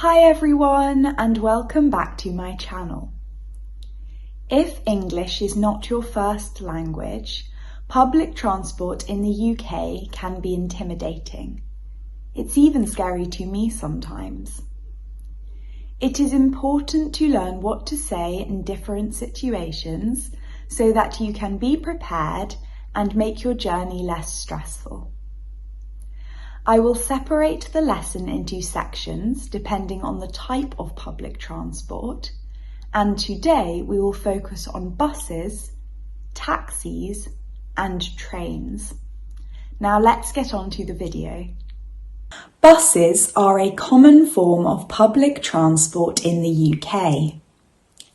Hi everyone and welcome back to my channel. If English is not your first language, public transport in the UK can be intimidating. It's even scary to me sometimes. It is important to learn what to say in different situations so that you can be prepared and make your journey less stressful. I will separate the lesson into sections depending on the type of public transport, and today we will focus on buses, taxis and trains. Now let's get on to the video. Buses are a common form of public transport in the UK,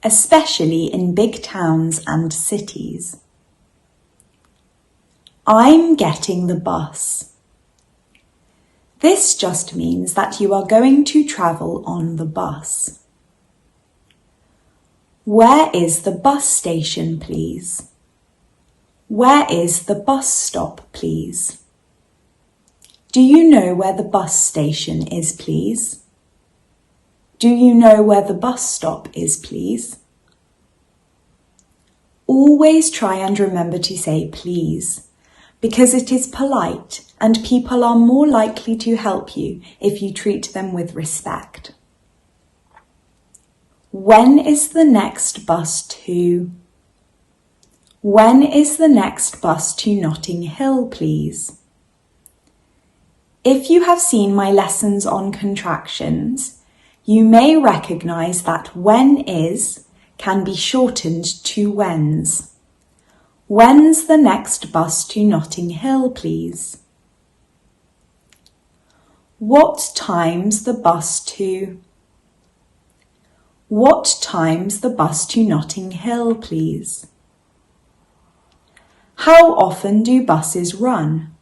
especially in big towns and cities. I'm getting the bus. This just means that you are going to travel on the bus. Where is the bus station, please? Where is the bus stop, please? Do you know where the bus station is, please? Do you know where the bus stop is, please? Always try and remember to say please, because it is polite and people are more likely to help you if you treat them with respect. When is the next bus to? When is the next bus to Notting Hill, please? If you have seen my lessons on contractions, you may recognise that when is can be shortened to when's. When's the next bus to Notting Hill, please? What time's the bus to? What time's the bus to Notting Hill, please? How often do buses run?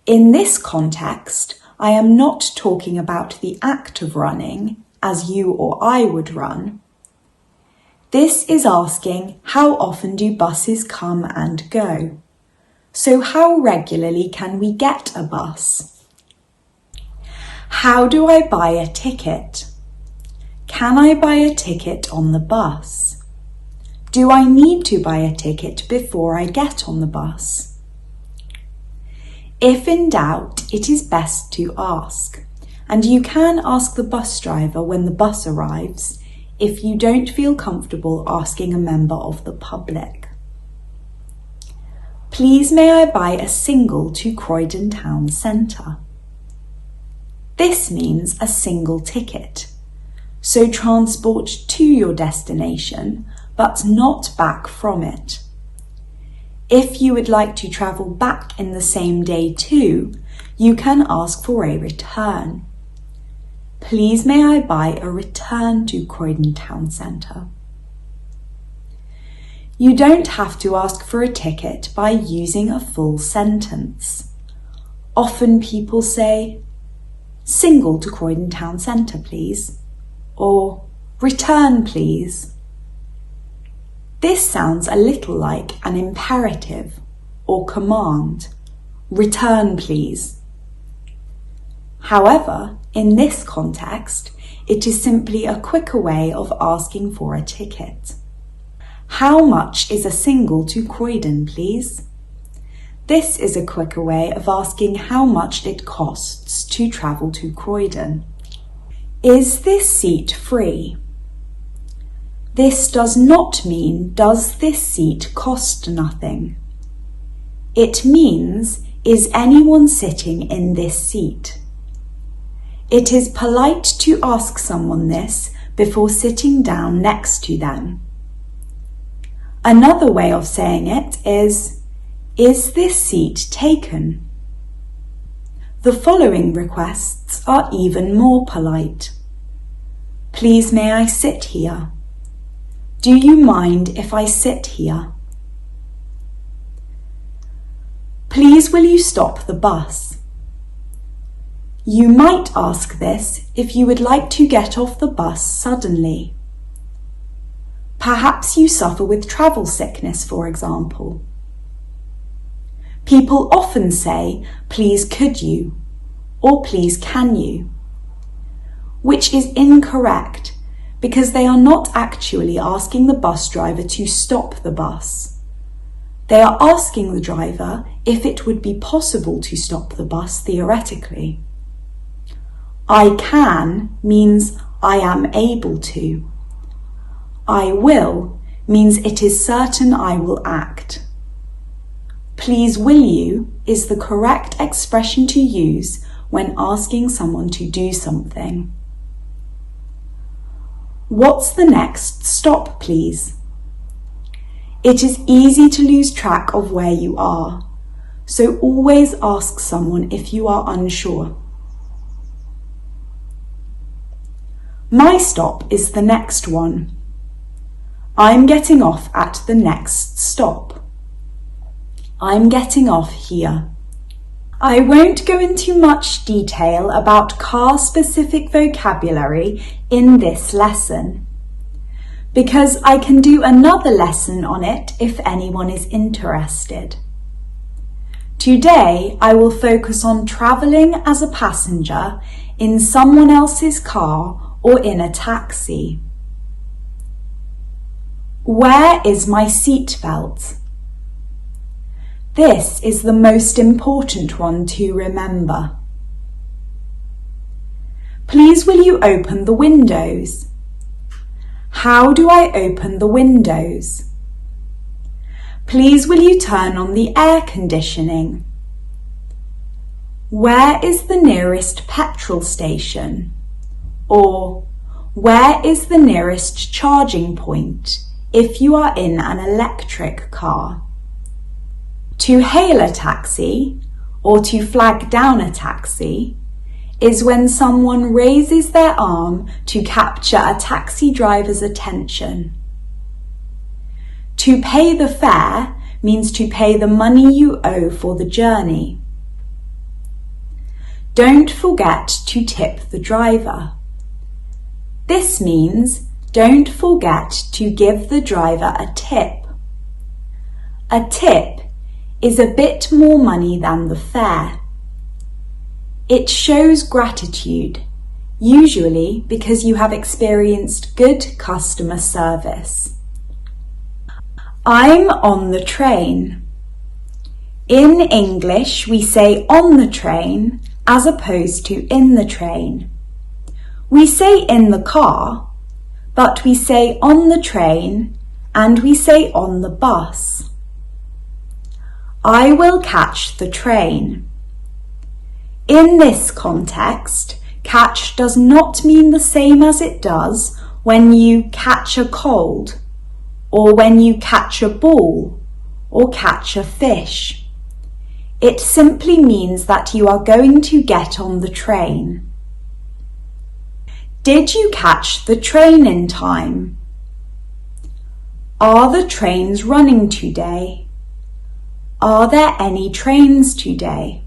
In this context, I am not talking about the act of running, as you or I would run. This is asking how often do buses come and go? So how regularly can we get a bus? How do I buy a ticket? Can I buy a ticket on the bus? Do I need to buy a ticket before I get on the bus? If in doubt, it is best to ask, and you can ask the bus driver when the bus arrives if you don't feel comfortable asking a member of the public. Please may I buy a single to Croydon Town Centre? This means a single ticket, so transport to your destination but not back from it. If you would like to travel back in the same day too, you can ask for a return. Please may I buy a return to Croydon Town Centre? You don't have to ask for a ticket by using a full sentence. Often people say, single to Croydon Town Centre, please, or return, please. This sounds a little like an imperative or command, return, please. However, in this context, it is simply a quicker way of asking for a ticket. How much is a single to Croydon, please? This is a quicker way of asking how much it costs to travel to Croydon. Is this seat free? This does not mean, does this seat cost nothing? It means, is anyone sitting in this seat? It is polite to ask someone this before sitting down next to them. Another way of saying it is this seat taken? The following requests are even more polite. Please may I sit here? Do you mind if I sit here? Please will you stop the bus? You might ask this if you would like to get off the bus suddenly. Perhaps you suffer with travel sickness, for example. People often say, please could you, or please can you. which is incorrect because they are not actually asking the bus driver to stop the bus. They are asking the driver if it would be possible to stop the bus theoretically. I can means I am able to. I will means it is certain I will act. Please will you is the correct expression to use when asking someone to do something. What's the next stop, please? It is easy to lose track of where you are, so always ask someone if you are unsure. My stop is the next one. I'm getting off at the next stop. I'm getting off here. I won't go into much detail about car-specific vocabulary in this lesson, because I can do another lesson on it if anyone is interested. Today I will focus on travelling as a passenger in someone else's car or in a taxi. Where is my seatbelt? This is the most important one to remember. Please will you open the windows? How do I open the windows? Please will you turn on the air conditioning? Where is the nearest petrol station? Or where is the nearest charging point if you are in an electric car? To hail a taxi or to flag down a taxi is when someone raises their arm to capture a taxi driver's attention. To pay the fare means to pay the money you owe for the journey. Don't forget to tip the driver. This means don't forget to give the driver a tip. A tip is a bit more money than the fare. It shows gratitude, usually because you have experienced good customer service. I'm on the train. In English, we say on the train as opposed to in the train. We say in the car, but we say on the train and we say on the bus. I will catch the train. In this context, catch does not mean the same as it does when you catch a cold, or when you catch a ball, or catch a fish. It simply means that you are going to get on the train. Did you catch the train in time? Are the trains running today? Are there any trains today?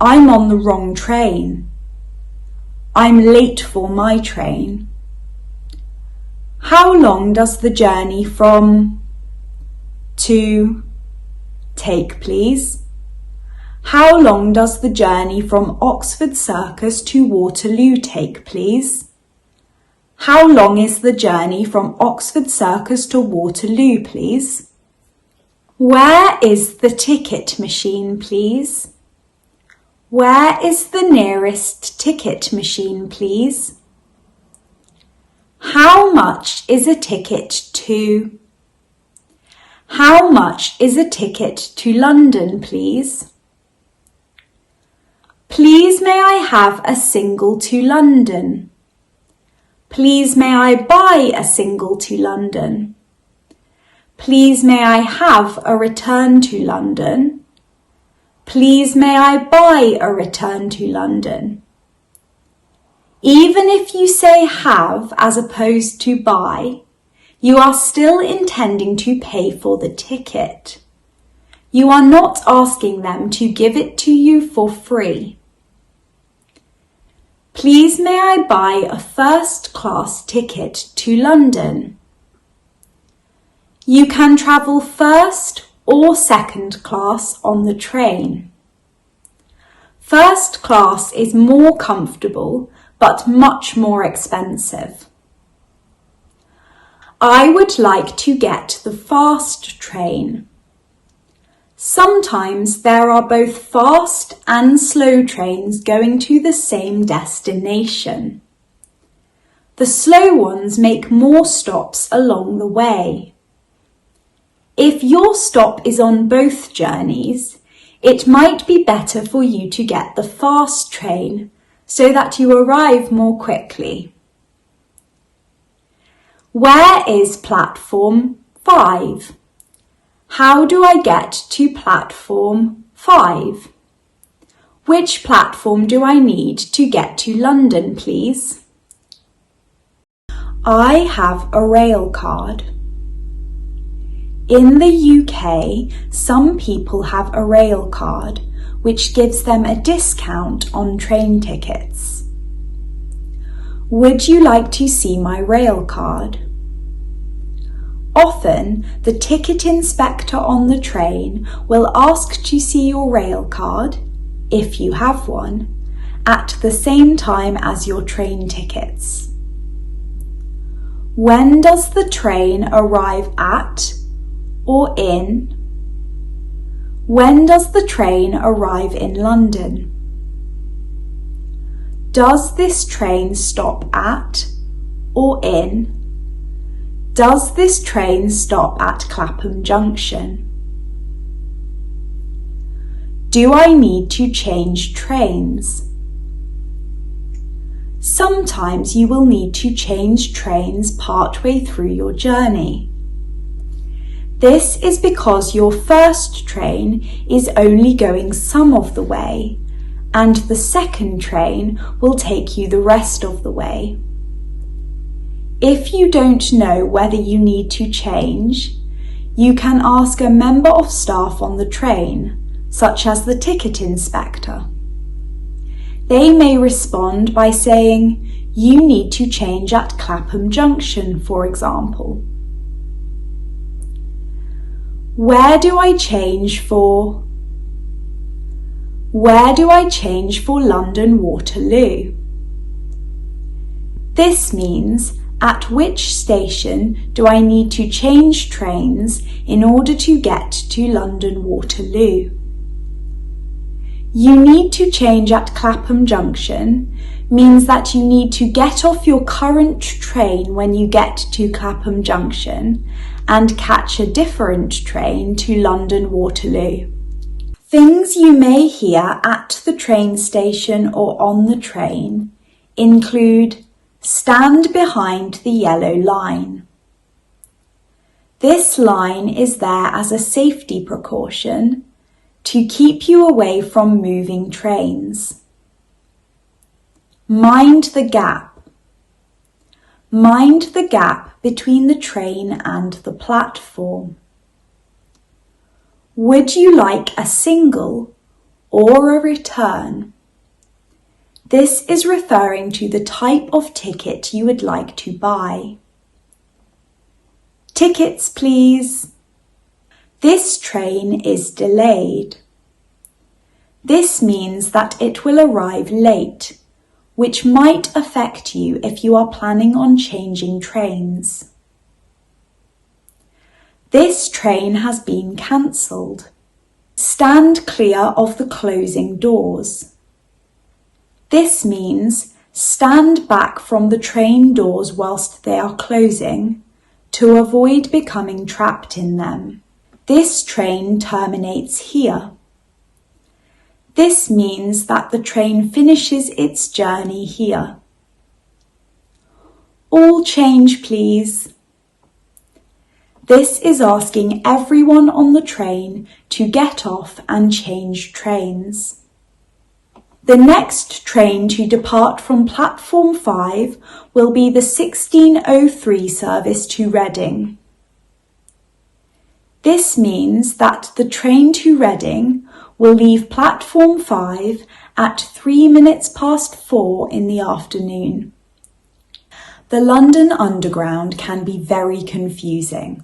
I'm on the wrong train. I'm late for my train. How long does the journey from to take, please? How long does the journey from Oxford Circus to Waterloo take, please? How long is the journey from Oxford Circus to Waterloo, please? Where is the ticket machine, please? Where is the nearest ticket machine, please? How much is a ticket to? How much is a ticket to London, please? Please may I have a single to London? Please may I buy a single to London? Please may I have a return to London? Please may I buy a return to London? Even if you say have as opposed to buy, you are still intending to pay for the ticket. You are not asking them to give it to you for free. Please may I buy a first-class ticket to London? You can travel first or second class on the train. First class is more comfortable, but much more expensive. I would like to get the fast train. Sometimes there are both fast and slow trains going to the same destination. The slow ones make more stops along the way. If your stop is on both journeys, it might be better for you to get the fast train so that you arrive more quickly. Where is platform 5? How do I get to platform 5? Which platform do I need to get to London, please? I have a rail card. In the UK, some people have a rail card, which gives them a discount on train tickets. Would you like to see my rail card? Often, the ticket inspector on the train will ask to see your rail card, if you have one, at the same time as your train tickets. When does the train arrive at or in? When does the train arrive in London? Does this train stop at or in? Does this train stop at Clapham Junction? Do I need to change trains? Sometimes you will need to change trains partway through your journey. This is because your first train is only going some of the way, and the second train will take you the rest of the way. If you don't know whether you need to change, you can ask a member of staff on the train, such as the ticket inspector. They may respond by saying, "You need to change at Clapham Junction," for example. Where do I change for London Waterloo? This means, at which station do I need to change trains in order to get to London Waterloo? You need to change at Clapham Junction means that you need to get off your current train when you get to Clapham Junction and catch a different train to London Waterloo. Things you may hear at the train station or on the train include "Stand behind the yellow line." This line is there as a safety precaution to keep you away from moving trains. Mind the gap. Mind the gap between the train and the platform. Would you like a single or a return? This is referring to the type of ticket you would like to buy. Tickets, please. This train is delayed. This means that it will arrive late, which might affect you if you are planning on changing trains. This train has been cancelled. Stand clear of the closing doors. This means stand back from the train doors whilst they are closing to avoid becoming trapped in them. This train terminates here. This means that the train finishes its journey here. All change, please. This is asking everyone on the train to get off and change trains. The next train to depart from platform 5 will be the 16:03 service to Reading. This means that the train to Reading will leave platform 5 at 3 minutes past 4 in the afternoon. The London Underground can be very confusing.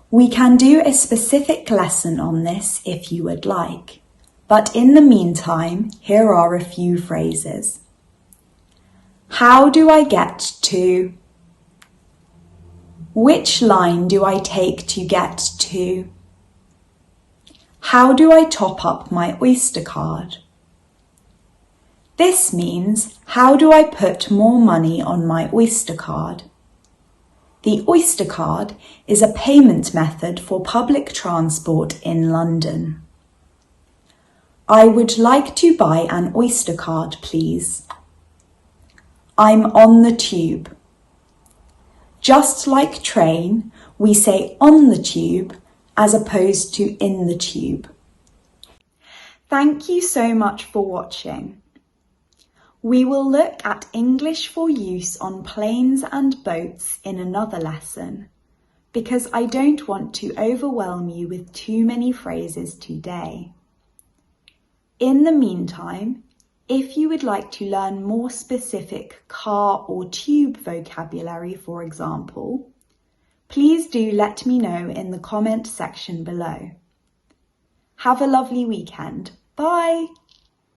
We can do a specific lesson on this if you would like, but in the meantime, here are a few phrases. How do I get to? Which line do I take to get to? How do I top up my Oyster card? This means, how do I put more money on my Oyster card? The Oyster card is a payment method for public transport in London. I would like to buy an Oyster card, please. I'm on the tube. Just like train, we say on the tube as opposed to in the tube. Thank you so much for watching. We will look at English for use on planes and boats in another lesson, because I don't want to overwhelm you with too many phrases today. In the meantime, if you would like to learn more specific car or tube vocabulary, for example, please do let me know in the comment section below. Have a lovely weekend. Bye!